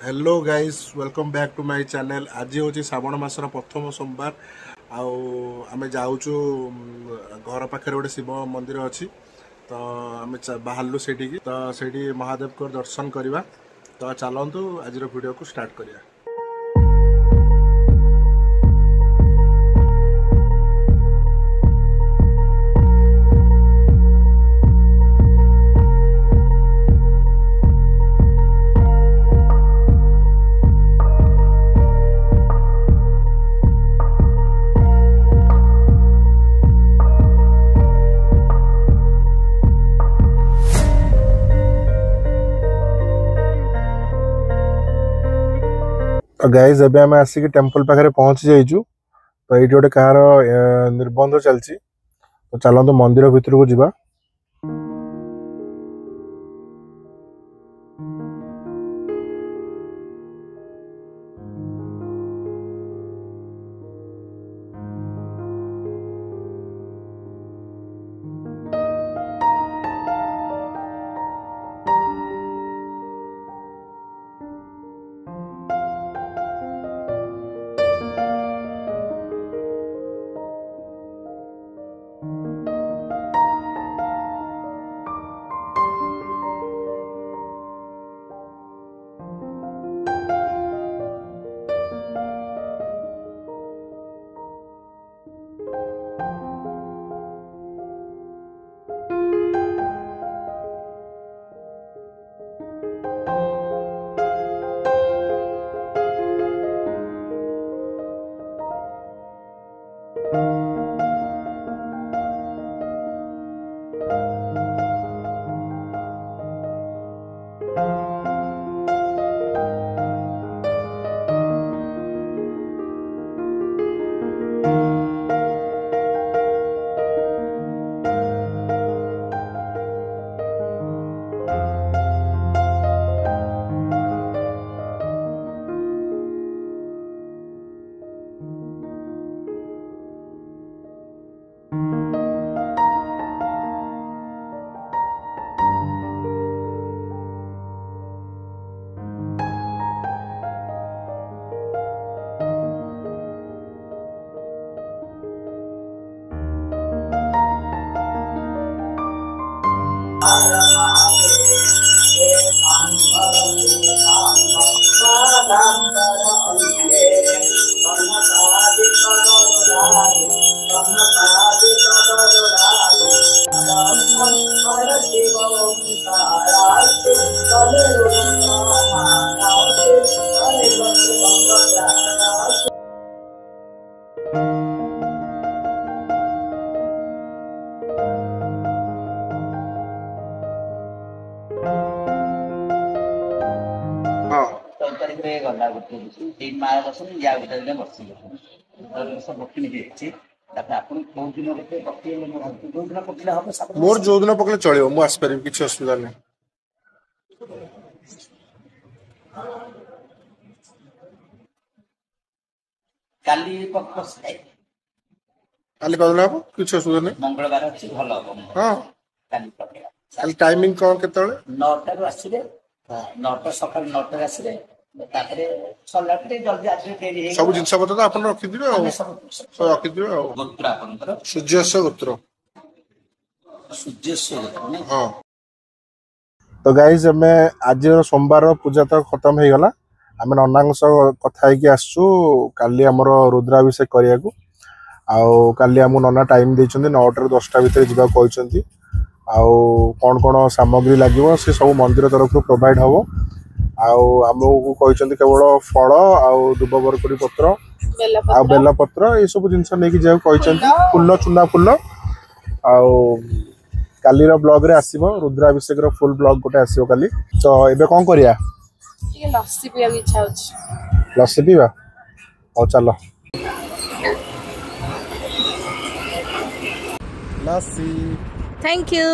Hello guys welcome back to my channel. आज हूँ श्रावण मासर प्रथम सोमवार आम जाऊँ घर पाखे गोटे शिव मंदिर अच्छी तो आम बाहरलु से महादेव को दर्शन करवा। तो चलतु आज वीडियो को स्टार्ट करिया। गाइज एबे आम आसिक टेम्पल पाखे पहुंची जाइछु। तो ये गोटे कहार निर्बंध चलती तो चलतु मंदिर भितर को ଯିବା। मोर जो दिन पकड़े चलो मुझे आसपार किसी असुविधा नहीं। काली कदम हम किसी असुविधा नहीं। मंगलवार अच्छी भल हाँ काली टाइमिंग कौन के 9टा रु आसीबे 9टा सकाळ 9टा आसीबे तापरे सलाटे जल्दी आसी देरी हे सब जिंस पत्र तो आपन रखि दिबे सब रखि दिबे गोत्र आपनकर सूर्यस्व गोत्र हाँ। तो गाइज हमें आज सोमवार पूजा तो खत्म हो गला। आम नना कथा आसचु काली आमर रुद्राभिषेक करिया को आउ काली आम नना टाइम देइछन्ती 9टा रु 10टा भितर जीवा कहइछन्ती। आउ कौन कौन सामग्री लगे से सब मंदिर तरफ प्रोवाइड हम आमको कहते केवल फल आउ दुब बरकोड़ी पत्र आ बेल पत्र ये सब जिनस नहीं जा फूल चूना फूल आउ कालीर ब्लॉग रे आसीबो रुद्राभिषेक रो फुल ब्लॉग गोटे आसीबो काली। तो एबे कोन करिया लस्सी पिया इच्छा होछ लस्सी पीवा और चलो लस्सी। Thank you.